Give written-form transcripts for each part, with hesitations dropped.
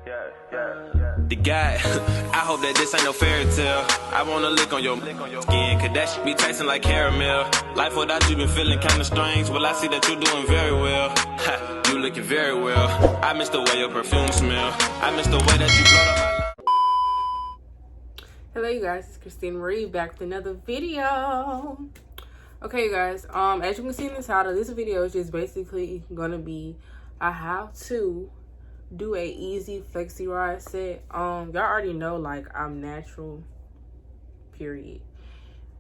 The guy, I hope that this ain't no fairy tale. I wanna lick on your skin, cause that shit be tasting like caramel. Life without you been feeling kinda strange. Well, I see that you're doing very well. Ha, you looking very well. I miss the way your perfume smell. I miss the way that you blow up my life. Hello you guys, it's Christine Marie back with another video. Okay you guys, as you can see in the title, this video is just basically gonna be a how to do a easy flexi rod set. Y'all already know, like, I'm natural, period.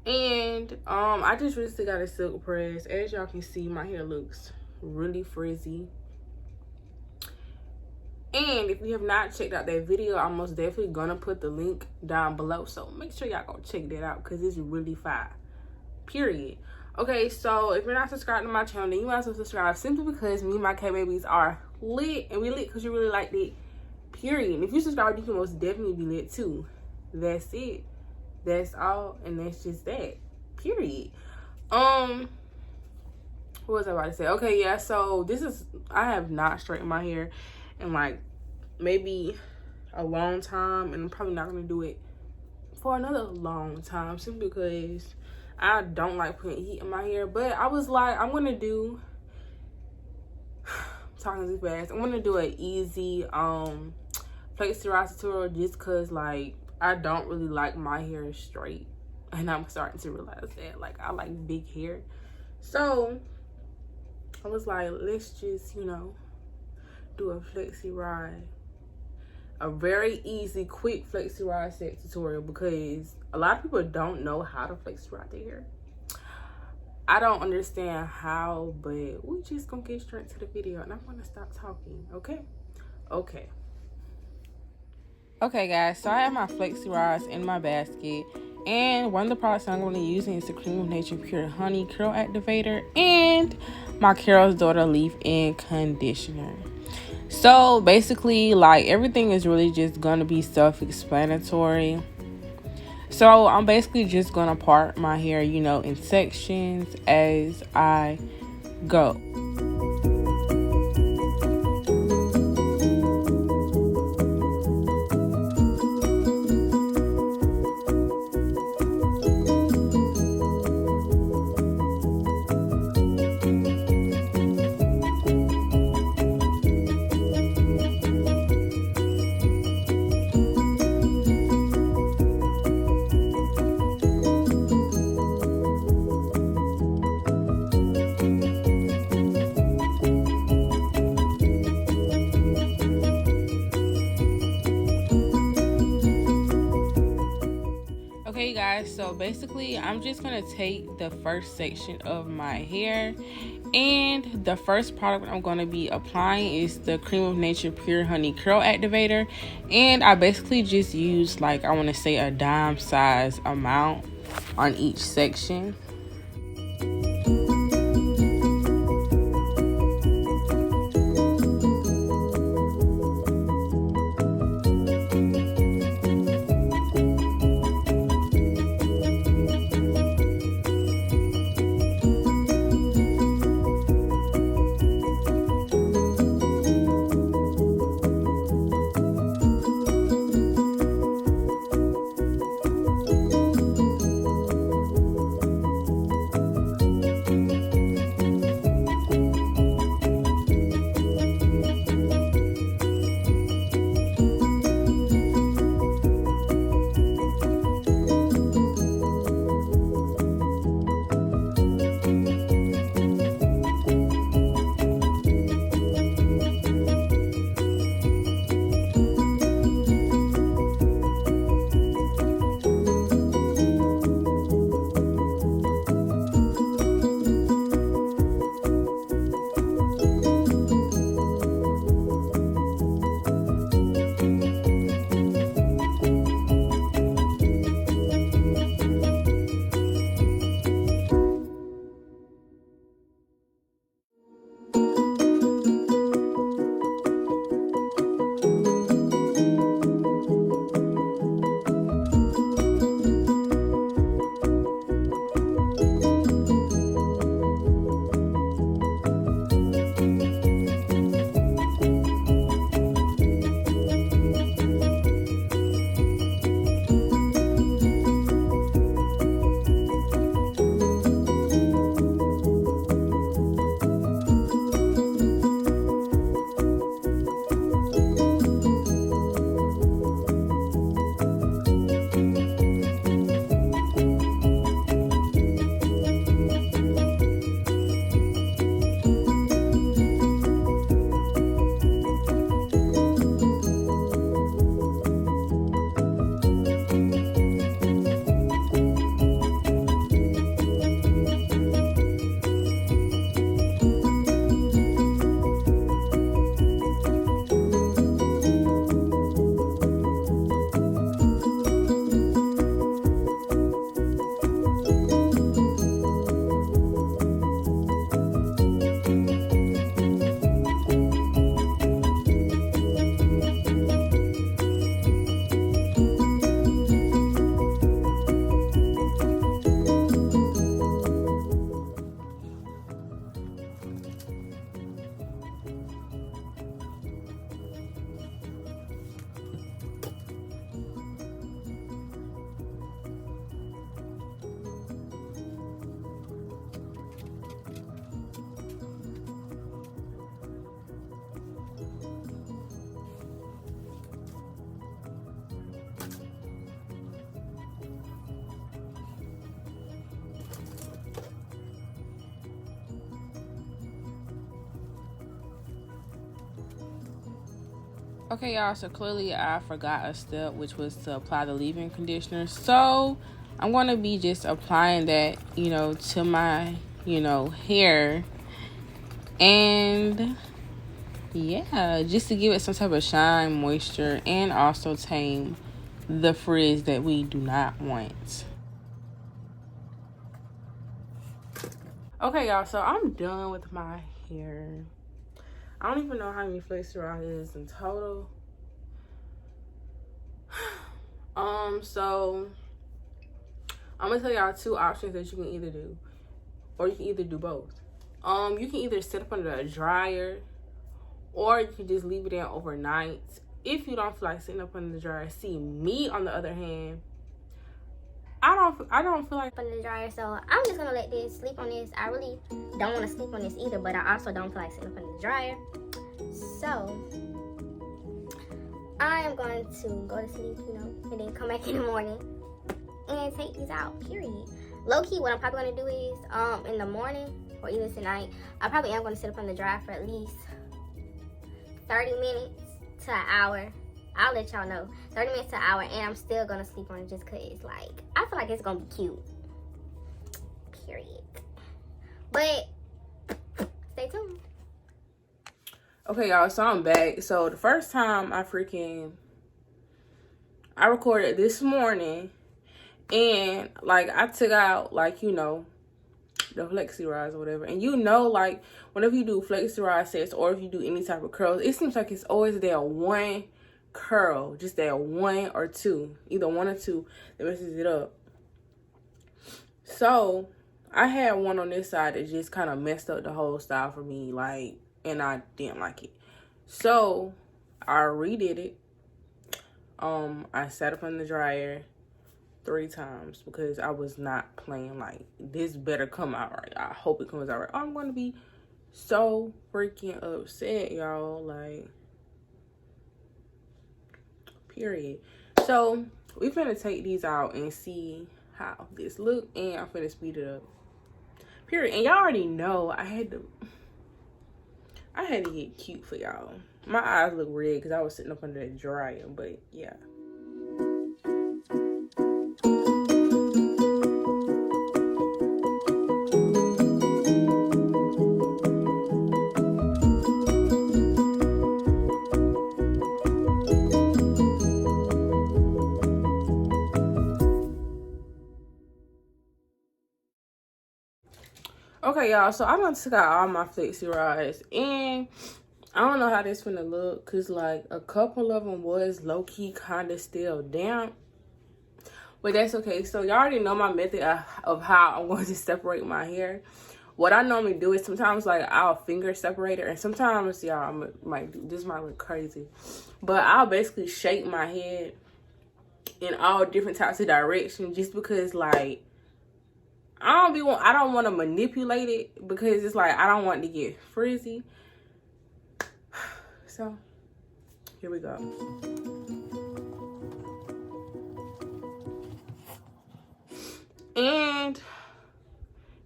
And I just recently got a silk press. As y'all can see, my hair looks really frizzy. And if you have not checked out that video, I'm most definitely gonna put the link down below, so make sure y'all go check that out because it's really fire, period. Okay, so if you're not subscribed to my channel, then you might as well subscribe, simply because me and my K-babies are lit, and we lit because you really liked it, period. And if you subscribe, you can most definitely be lit too. That's it, that's all, and that's just that, period. What was I about to say? Okay, yeah, so this is, I have not straightened my hair in like maybe a long time, and I'm probably not gonna do it for another long time, simply because I don't like putting heat in my hair. But I was like, I'm gonna do talking too fast. I'm gonna do an easy flexi rod tutorial, just cause like I don't really like my hair straight, and I'm starting to realize that like I like big hair. So I was like, let's just, you know, do a flexi rod, a very easy, quick flexi rod set tutorial, because a lot of people don't know how to flexi rod their hair. I don't understand how, but we just gonna get straight to the video, and I'm gonna stop talking. Okay guys, so I have my flexi rods in my basket, and one of the products I'm going to be using is the Cream of Nature Pure Honey Curl Activator and my Carol's Daughter Leave-In Conditioner. So basically, like, everything is really just going to be self-explanatory. So I'm basically just going to part my hair, you know, in sections as I go. Okay guys, so basically I'm just gonna take the first section of my hair, and the first product I'm going to be applying is the Cream of Nature Pure Honey Curl Activator. And I basically just use, like, I want to say a dime size amount on each section. Okay, y'all, so clearly I forgot a step, which was to apply the leave-in conditioner. So I'm going to be just applying that, you know, to my, you know, hair. And yeah, just to give it some type of shine, moisture, and also tame the frizz that we do not want. Okay, y'all, so I'm done with my hair. I don't even know how many FLEXY rods is in total. So I'm gonna tell y'all 2 options that you can either do, or you can either do both. You can either sit up under a dryer, or you can just leave it in overnight. If you don't feel like sitting up under the dryer, see me on the other hand, I don't feel like under the dryer, so I'm just gonna let this sleep on this. I really don't want to sleep on this either, but I also don't feel like sitting up under the dryer. So I am going to go to sleep, you know, and then come back in the morning and take these out, period. Low-key, what I'm probably going to do is, in the morning or even tonight, I probably am going to sit up on the dryer for at least 30 minutes to an hour. I'll let y'all know. 30 minutes to an hour, and I'm still going to sleep on it just because, like, I feel like it's going to be cute. Period. But stay tuned. Okay, y'all, so I'm back. So the first time I recorded this morning, and like I took out, like, you know, the FLEXY rods or whatever. And you know, like, whenever you do FLEXY rod sets or if you do any type of curls, it seems like it's always that one curl, just that 1 or 2, either 1 or 2 that messes it up. So I had one on this side that just kind of messed up the whole style for me, like, and I didn't like it. So I redid it. I sat up in the dryer 3 times because I was not playing. Like, this better come out right. I hope it comes out right. I'm going to be so freaking upset, y'all. Like, period. So we finna take these out and see how this look, and I'm finna speed it up. Period. And y'all already know I had to get cute for y'all. My eyes look red because I was sitting up under the dryer, but yeah. Okay, y'all, so I done took out all my FLEXY rods, and I don't know how this finna look, because, like, a couple of them was low-key kind of still damp, but that's okay. So y'all already know my method of how I'm going to separate my hair. What I normally do is sometimes, like, I'll finger separate it, and sometimes, y'all, this might look crazy, but I'll basically shape my head in all different types of directions, just because, like, I don't want to manipulate it, because it's like I don't want it to get frizzy. So here we go. And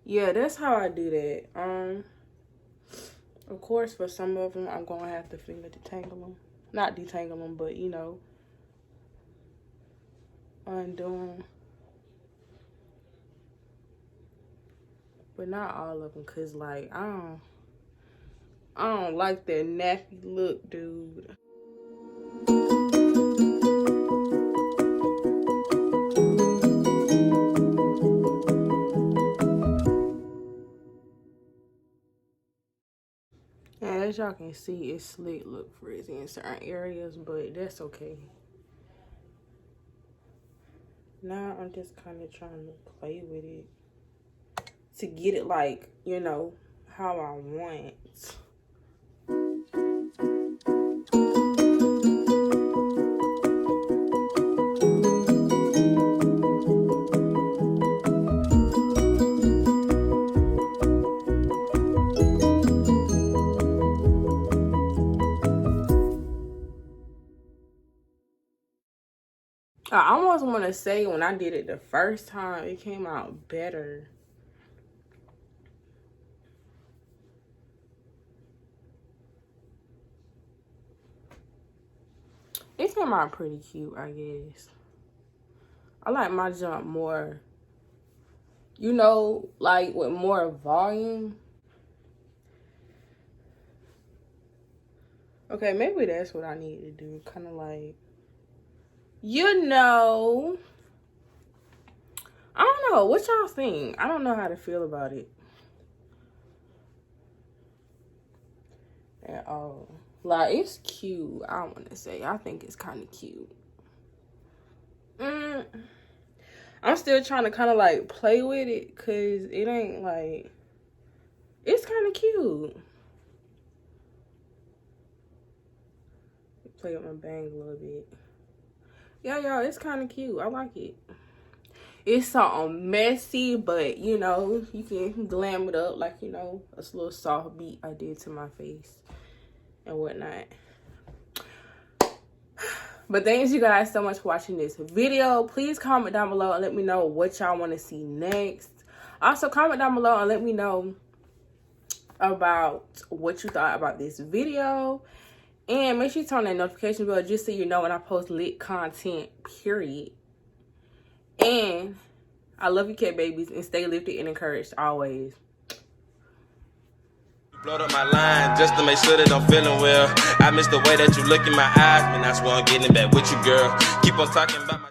yeah, that's how I do that. Of course, for some of them, I'm gonna have to finger detangle them, not detangle them, but, you know, undo them. But not all of them, cause, like, I don't like that nappy look, dude. And as y'all can see, it's slick look frizzy in certain areas, but that's okay. Now I'm just kind of trying to play with it to get it, like, you know, how I want. I almost want to say when I did it the first time, it came out better. It came out pretty cute, I guess. I like my jump more, you know, like with more volume. Okay, maybe that's what I need to do. Kind of like, you know, I don't know. What y'all think? I don't know how to feel about it at all. Like, it's cute. I want to say. I think it's kind of cute. I'm still trying to kind of like play with it because it ain't like, it's kind of cute. Play with my bangs a little bit. Yeah, y'all, it's kind of cute. I like it. It's so messy, but you know, you can glam it up like, you know, a little soft beat I did to my face and whatnot. But thanks you guys so much for watching this video. Please comment down below and let me know what y'all want to see next. Also, comment down below and let me know about what you thought about this video. And make sure you turn on that notification bell just so you know when I post lit content, period. And I love you, cat babies, and stay lifted and encouraged always. Blowed up my line just to make sure that I'm feeling well. I miss the way that you look in my eyes, man. That's why I'm getting back with you, girl. Keep on talking about my